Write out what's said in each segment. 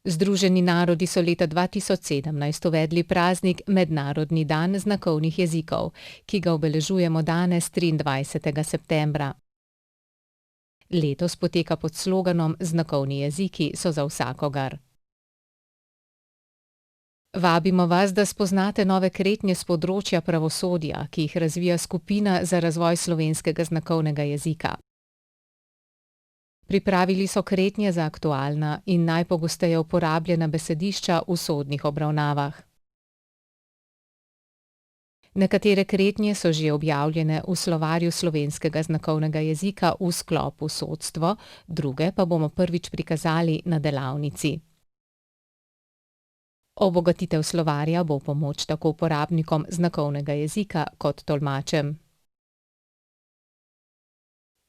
Združeni narodi so leta 2017 uvedli praznik Mednarodni dan znakovnih jezikov, ki ga obeležujemo danes 23. septembra. Letos poteka pod sloganom Znakovni jeziki so za vsakogar. Vabimo vas, da spoznate nove kretnje s področja pravosodja, ki jih razvija skupina za razvoj slovenskega znakovnega jezika. Pripravili so kretnje za aktualna in najpogosteje uporabljena besedišča v sodnih obravnavah. Nekatere kretnje so že objavljene v slovarju slovenskega znakovnega jezika v sklopu Sodstvo, druge pa bomo prvič prikazali na delavnici. Obogatitev slovarja bo v pomoč tako uporabnikom znakovnega jezika kot tolmačem.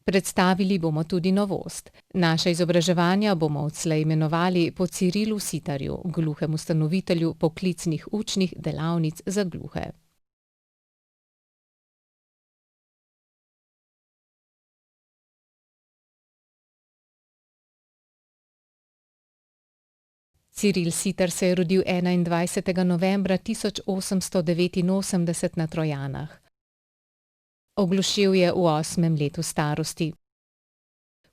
Predstavili bomo tudi novost. Naša izobraževanja bomo odslej imenovali po Cirilu Sitarju, gluhem ustanovitelju poklicnih učnih delavnic za gluhe. Ciril Sitar se je rodil 21. novembra 1889 na Trojanah. Oglušel je v 8. letu starosti.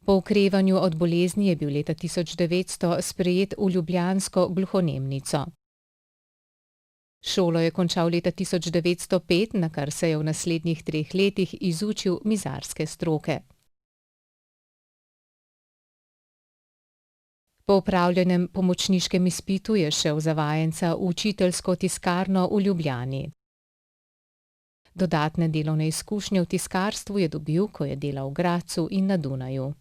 Po okrevanju od bolezni je bil leta 1900 sprejet v ljubljansko gluhonemnico. Šolo je končal leta 1905, nakar se je v naslednjih 3 letih izučil mizarske stroke. Po opravljenem pomočniškem izpitu je šel za vajenca v učiteljsko tiskarno v Ljubljani. Dodatne delovne izkušnje v tiskarstvu je dobil, ko je delal v Gradcu in na Dunaju.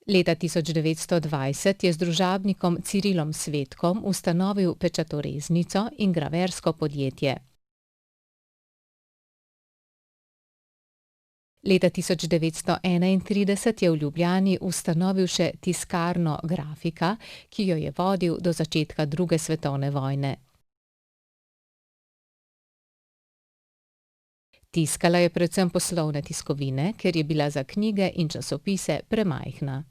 Leta 1920 je z družabnikom Cirilom Svetkom ustanovil pečatoreznico in graversko podjetje. Leta 1931 je v Ljubljani ustanovil še tiskarno Grafika, ki jo je vodil do začetka druge svetovne vojne. Tiskala je predvsem poslovne tiskovine, ker je bila za knjige in časopise premajhna.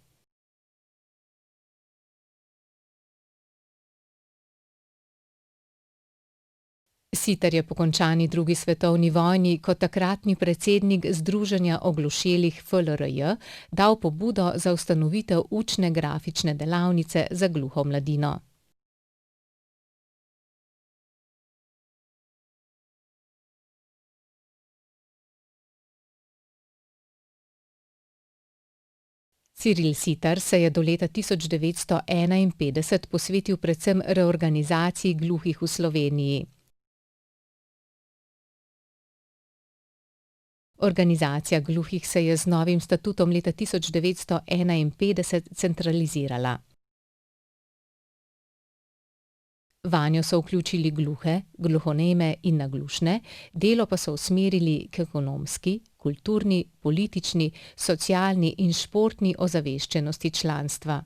Sitar je po končani drugi svetovni vojni kot takratni predsednik Združenja oglušelih FLRJ dal pobudo za ustanovitev učne grafične delavnice za gluho mladino. Ciril Sitar se je do leta 1951 posvetil predvsem reorganizaciji gluhih v Sloveniji. Organizacija gluhih se je z novim statutom leta 1951 centralizirala. Vanjo so vključili gluhe, gluhoneme in naglušne, delo pa so usmerili k ekonomski, kulturni, politični, socialni in športni ozaveščenosti članstva.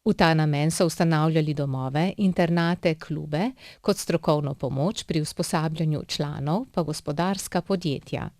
V ta namen so ustanavljali domove, internate, klube, kot strokovno pomoč pri usposabljanju članov pa gospodarska podjetja.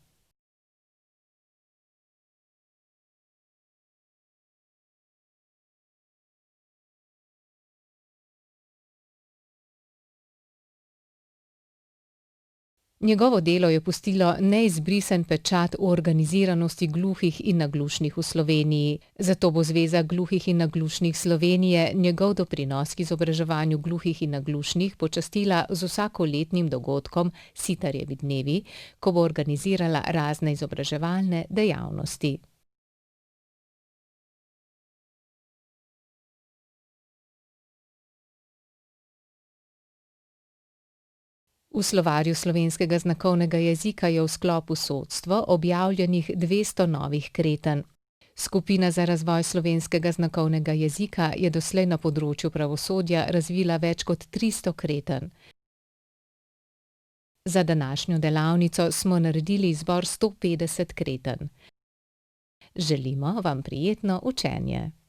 Njegovo delo je pustilo neizbrisen pečat v organiziranosti gluhih in naglušnih v Sloveniji, zato bo Zveza gluhih in naglušnih Slovenije njegov doprinos k izobraževanju gluhih in naglušnih počastila z vsakoletnim dogodkom Sitarjevi dnevi, ko bo organizirala razne izobraževalne dejavnosti. V slovarju slovenskega znakovnega jezika je v sklopu Sodstvo objavljenih 200 novih kretenj. Skupina za razvoj slovenskega znakovnega jezika je doslej na področju pravosodja razvila več kot 300 kretenj. Za današnjo delavnico smo naredili izbor 150 kretenj. Želimo vam prijetno učenje.